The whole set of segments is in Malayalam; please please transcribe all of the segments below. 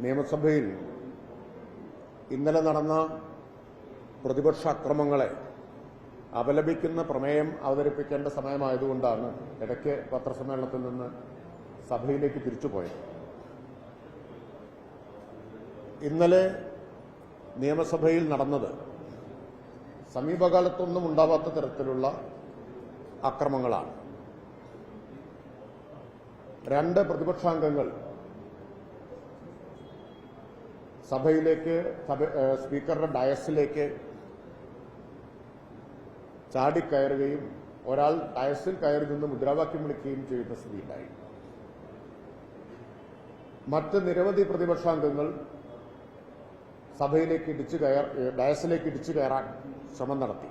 നിയമസഭയിൽ ഇന്നലെ നടന്ന പ്രതിപക്ഷ അക്രമങ്ങളെ അപലപിക്കുന്ന പ്രമേയം അവതരിപ്പിക്കേണ്ട സമയമായതുകൊണ്ടാണ് ഇടയ്ക്ക് പത്രസമ്മേളനത്തിൽ നിന്ന് സഭയിലേക്ക് തിരിച്ചുപോയത്. ഇന്നലെ നിയമസഭയിൽ നടന്നത് സമീപകാലത്തൊന്നും ഉണ്ടാവാത്ത തരത്തിലുള്ള അക്രമങ്ങളാണ്. രണ്ട് പ്രതിപക്ഷാംഗങ്ങൾ സഭയിലേക്ക് സ്പീക്കറുടെ ഡയസിലേക്ക് ചാടിക്കയറുകയും ഒരാൾ ഡയസിൽ കയറി നിന്ന് മുദ്രാവാക്യം വിളിക്കുകയും ചെയ്യുന്ന സ്ഥിതിയുണ്ടായി. മറ്റ് നിരവധി പ്രതിപക്ഷാംഗങ്ങൾ സഭയിലേക്ക് ഡയസിലേക്ക് ഇടിച്ചു കയറാൻ ശ്രമം നടത്തി.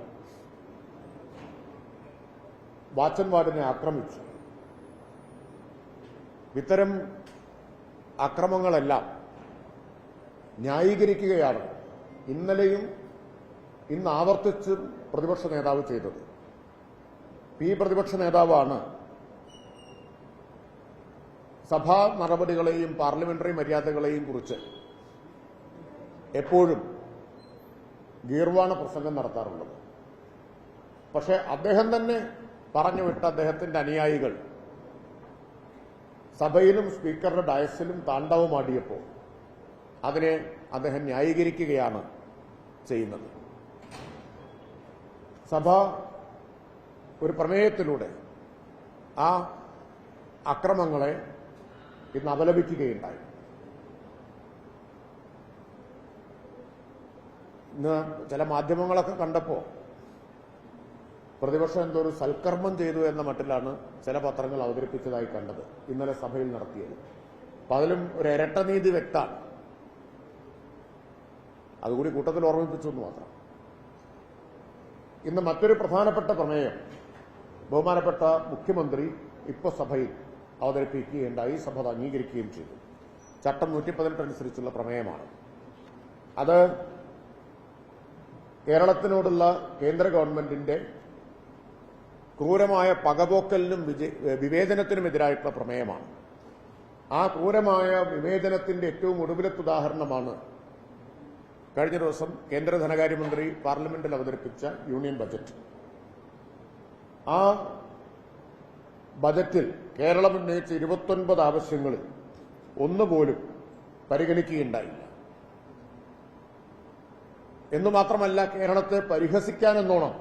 വാച്ചൻ വാർഡിനെ ആക്രമിച്ചു. ഇത്തരം അക്രമങ്ങളെല്ലാം ന്യായീകരിക്കുകയാണ് ഇന്നലെയും ഇന്ന് ആവർത്തിച്ച് പ്രതിപക്ഷ നേതാവ് ചെയ്തത്. ഈ പ്രതിപക്ഷ നേതാവാണ് സഭാ നടപടികളെയും പാർലമെന്ററി മര്യാദകളെയും കുറിച്ച് എപ്പോഴും ഗീർവാണ പ്രസംഗം നടത്താറുള്ളത്. പക്ഷേ അദ്ദേഹം തന്നെ പറഞ്ഞുവിട്ട അദ്ദേഹത്തിന്റെ അനുയായികൾ സഭയിലും സ്പീക്കറുടെ ഡയസിലും താണ്ഡവമാടിയപ്പോൾ അതിനെ അദ്ദേഹം ന്യായീകരിക്കുകയാണ് ചെയ്യുന്നത്. സഭ ഒരു പ്രമേയത്തിലൂടെ ആ അക്രമങ്ങളെ ഇന്ന് അപലപിക്കുകയുണ്ടായി. ഇന്ന് ചില മാധ്യമങ്ങളൊക്കെ കണ്ടപ്പോൾ പ്രതിപക്ഷം എന്തോ ഒരു സൽക്കർമ്മം ചെയ്തു എന്ന മട്ടിലാണ് ചില പത്രങ്ങൾ അവതരിപ്പിച്ചതായി കണ്ടത് ഇന്നലെ സഭയിൽ നടത്തിയത്. അപ്പൊ അതിലും ഒരു ഇരട്ടനീതി വ്യക്തമാണ്. അതുകൂടി കൂട്ടത്തിൽ ഓർമ്മിപ്പിച്ചു എന്ന് മാത്രം. ഇന്ന് മറ്റൊരു പ്രധാനപ്പെട്ട പ്രമേയം ബഹുമാനപ്പെട്ട മുഖ്യമന്ത്രി ഇപ്പോൾ സഭയിൽ അവതരിപ്പിക്കുകയുണ്ടായി. സഭ അത് അംഗീകരിക്കുകയും ചെയ്തു. ചട്ടം 118 അനുസരിച്ചുള്ള പ്രമേയമാണ് അത്. കേരളത്തിനോടുള്ള കേന്ദ്ര ഗവൺമെന്റിന്റെ ക്രൂരമായ പകപോക്കലിനും വിവേചനത്തിനുമെതിരായിട്ടുള്ള പ്രമേയമാണ്. ആ ക്രൂരമായ വിവേചനത്തിന്റെ ഏറ്റവും ഒടുവിലത്തെ ഉദാഹരണമാണ് കഴിഞ്ഞ ദിവസം കേന്ദ്ര ധനകാര്യമന്ത്രി പാർലമെന്റിൽ അവതരിപ്പിച്ച യൂണിയൻ ബജറ്റ്. ആ ബജറ്റിൽ കേരളം ഉന്നയിച്ച 29 ആവശ്യങ്ങളിൽ ഒന്നുപോലും പരിഗണിക്കുകയുണ്ടായില്ല. എന്നു മാത്രമല്ല, കേരളത്തെ പരിഹസിക്കാനെന്നോണം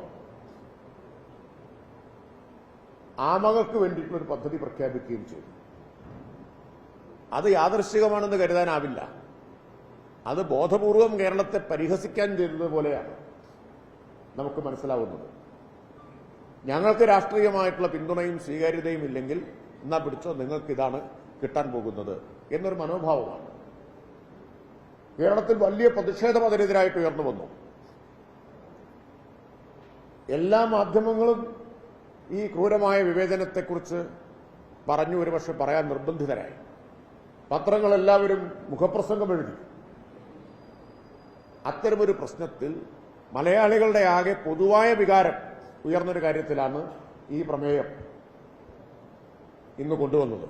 ആമകൾക്ക് വേണ്ടിയിട്ടുള്ളൊരു പദ്ധതി പ്രഖ്യാപിക്കുകയും ചെയ്തു. അത് യാദൃശ്ചികമാണെന്ന് കരുതാനാവില്ല. അത് ബോധപൂർവം കേരളത്തെ പരിഹസിക്കാൻ ചെയ്തതുപോലെയാണ് നമുക്ക് മനസ്സിലാവുന്നത്. ഞങ്ങൾക്ക് രാഷ്ട്രീയമായിട്ടുള്ള പിന്തുണയും സ്വീകാര്യതയും ഇല്ലെങ്കിൽ എന്നാ പിടിച്ചോ, നിങ്ങൾക്ക് ഇതാണ് കിട്ടാൻ പോകുന്നത് എന്നൊരു മനോഭാവമാണ് കേരളത്തിൽ വലിയ പ്രതിഷേധം അതിനെതിരായിട്ട് ഉയർന്നു വന്നു. എല്ലാ മാധ്യമങ്ങളും ഈ ക്രൂരമായ വിവേചനത്തെക്കുറിച്ച് പറഞ്ഞു, ഒരുപക്ഷെ പറയാൻ നിർബന്ധിതരായി. പത്രങ്ങളെല്ലാവരും മുഖപ്രസംഗം എഴുതി. അത്തരമൊരു പ്രശ്നത്തിൽ മലയാളികളുടെ ആകെ പൊതുവായ വികാരം ഉയർന്നൊരു കാര്യത്തിലാണ് ഈ പ്രമേയം ഇന്ന് കൊണ്ടുവന്നത്.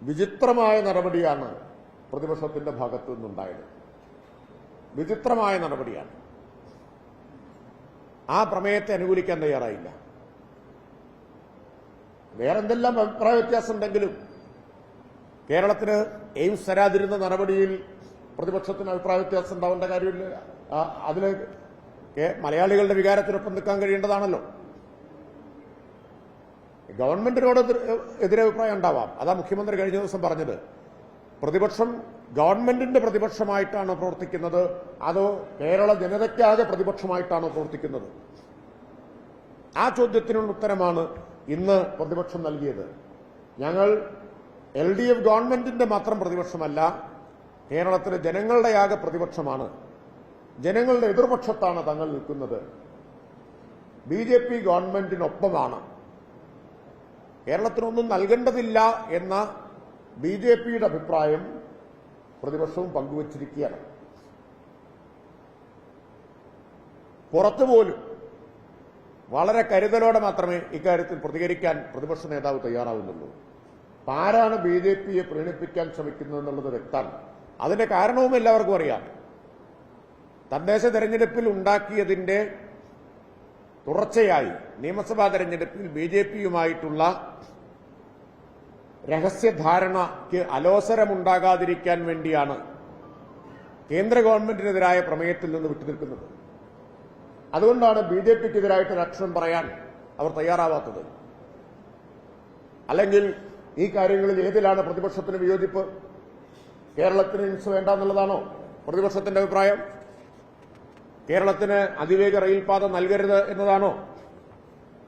വിചിത്രമായ നടപടിയാണ് പ്രതിപക്ഷത്തിന്റെ ഭാഗത്തു നിന്നുണ്ടായത്. വിചിത്രമായ നടപടിയാണ്. ആ പ്രമേയത്തെ അനുകൂലിക്കാൻ തയ്യാറായില്ല. വേറെന്തെല്ലാം അഭിപ്രായ വ്യത്യാസം ഉണ്ടെങ്കിലും കേരളത്തിന് എയിംസ് തരാതിരുന്ന നടപടിയിൽ പ്രതിപക്ഷത്തിന് അഭിപ്രായ വ്യത്യാസം ഉണ്ടാവേണ്ട കാര്യമില്ല. അതിൽ മലയാളികളുടെ വികാരത്തിനൊപ്പം നിൽക്കാൻ കഴിയേണ്ടതാണല്ലോ. ഗവൺമെന്റിനോട് എതിരഭിപ്രായം ഉണ്ടാവാം. അതാ മുഖ്യമന്ത്രി കഴിഞ്ഞ ദിവസം പറഞ്ഞത്. പ്രതിപക്ഷം ഗവൺമെന്റിന്റെ പ്രതിപക്ഷമായിട്ടാണോ പ്രവർത്തിക്കുന്നത്, അതോ കേരള ജനതയ്ക്കാകെ പ്രതിപക്ഷമായിട്ടാണോ പ്രവർത്തിക്കുന്നത്? ആ ചോദ്യത്തിനുള്ള ഉത്തരമാണ് ഇന്ന് പ്രതിപക്ഷം നൽകിയത്. ഞങ്ങൾ LDF ഗവൺമെന്റിന്റെ മാത്രം പ്രതിപക്ഷമല്ല, കേരളത്തിലെ ജനങ്ങളുടെയാകെ പ്രതിപക്ഷമാണ്. ജനങ്ങളുടെ എതിർപക്ഷത്താണ് തങ്ങൾ നിൽക്കുന്നത്. BJP ഗവൺമെന്റിനൊപ്പമാണ്. കേരളത്തിനൊന്നും നൽകേണ്ടതില്ല എന്ന BJPയുടെ അഭിപ്രായം പ്രതിപക്ഷവും പങ്കുവച്ചിരിക്കുകയാണ്. പുറത്തുപോലും വളരെ കരുതലോടെ മാത്രമേ ഇക്കാര്യത്തിൽ പ്രതികരിക്കാൻ പ്രതിപക്ഷ നേതാവ് തയ്യാറാവുന്നുള്ളൂ. ആരാണ് BJPയെ പ്രീണിപ്പിക്കാൻ ശ്രമിക്കുന്നത് എന്നുള്ളത് വ്യക്തമാണ്. അതിന്റെ കാരണവും എല്ലാവർക്കും അറിയാം. തദ്ദേശ തെരഞ്ഞെടുപ്പിൽ ഉണ്ടാക്കിയതിന്റെ തുടർച്ചയായി നിയമസഭാ തെരഞ്ഞെടുപ്പിൽ BJPയുമായിട്ടുള്ള രഹസ്യധാരണയ്ക്ക് അലോസരമുണ്ടാകാതിരിക്കാൻ വേണ്ടിയാണ് കേന്ദ്ര ഗവൺമെന്റിനെതിരായ പ്രമേയത്തിൽ നിന്ന് വിട്ടുനിൽക്കുന്നത്. അതുകൊണ്ടാണ് BJPക്കെതിരായിട്ട് ഒരു അക്ഷരം പറയാൻ അവർ തയ്യാറാവാത്തത്. അല്ലെങ്കിൽ ഈ കാര്യങ്ങളിൽ ഏതിലാണ് പ്രതിപക്ഷത്തിന് വിയോജിപ്പ്? കേരളത്തിന് ഇൻസ് വേണ്ട എന്നുള്ളതാണോ പ്രതിപക്ഷത്തിന്റെ അഭിപ്രായം? കേരളത്തിന് അതിവേഗ റെയിൽപാത നൽകരുത് എന്നതാണോ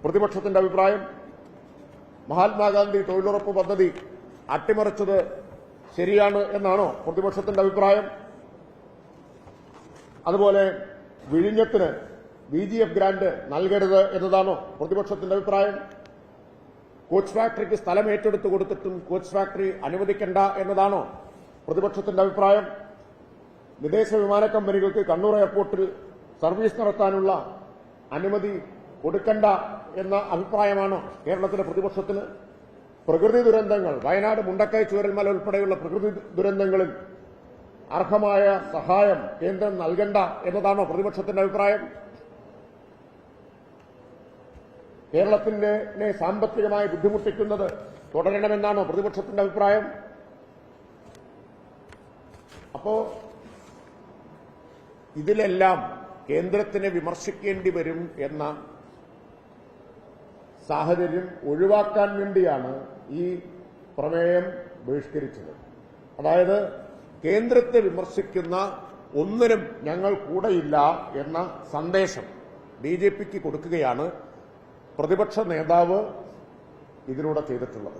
പ്രതിപക്ഷത്തിന്റെ അഭിപ്രായം? മഹാത്മാഗാന്ധി തൊഴിലുറപ്പ് പദ്ധതി അട്ടിമറിച്ചത് ശരിയാണ് എന്നാണോ പ്രതിപക്ഷത്തിന്റെ അഭിപ്രായം? അതുപോലെ വിഴിഞ്ഞത്തിന് VGF ഗ്രാന്റ് നൽകരുത് എന്നതാണോ പ്രതിപക്ഷത്തിന്റെ അഭിപ്രായം? കോച്ച് ഫാക്ടറിക്ക് സ്ഥലം ഏറ്റെടുത്ത് കൊടുത്തിട്ടും കോച്ച് ഫാക്ടറി അനുവദിക്കേണ്ട എന്നതാണോ പ്രതിപക്ഷത്തിന്റെ അഭിപ്രായം? വിദേശ വിമാന കമ്പനികൾക്ക് കണ്ണൂർ എയർപോർട്ടിൽ സർവീസ് നടത്താനുള്ള അനുമതി കൊടുക്കണ്ട എന്ന അഭിപ്രായമാണോ കേരളത്തിലെ പ്രതിപക്ഷത്തിന്? പ്രകൃതി ദുരന്തങ്ങൾ, വയനാട് മുണ്ടക്കൈ ചൂരൽമല ഉൾപ്പെടെയുള്ള പ്രകൃതി ദുരന്തങ്ങളിൽ അർഹമായ സഹായം കേന്ദ്രം നൽകണ്ട എന്നതാണോ പ്രതിപക്ഷത്തിന്റെ അഭിപ്രായം? കേരളത്തിനെ സാമ്പത്തികമായി ബുദ്ധിമുട്ടിക്കുന്നത് തുടരണമെന്നാണോ പ്രതിപക്ഷത്തിന്റെ അഭിപ്രായം? അപ്പോ ഇതിലെല്ലാം കേന്ദ്രത്തിനെ വിമർശിക്കേണ്ടി വരും എന്ന സാഹചര്യം ഒഴിവാക്കാൻ വേണ്ടിയാണ് ഈ പ്രമേയം ബഹിഷ്കരിച്ചത്. അതായത് കേന്ദ്രത്തെ വിമർശിക്കുന്ന ഒന്നിനും ഞങ്ങൾ കൂടെയില്ല എന്ന സന്ദേശം BJPക്ക് കൊടുക്കുകയാണ് പ്രതിപക്ഷ നേതാവ് ഇതിലൂടെ ചെയ്തിട്ടുള്ളത്.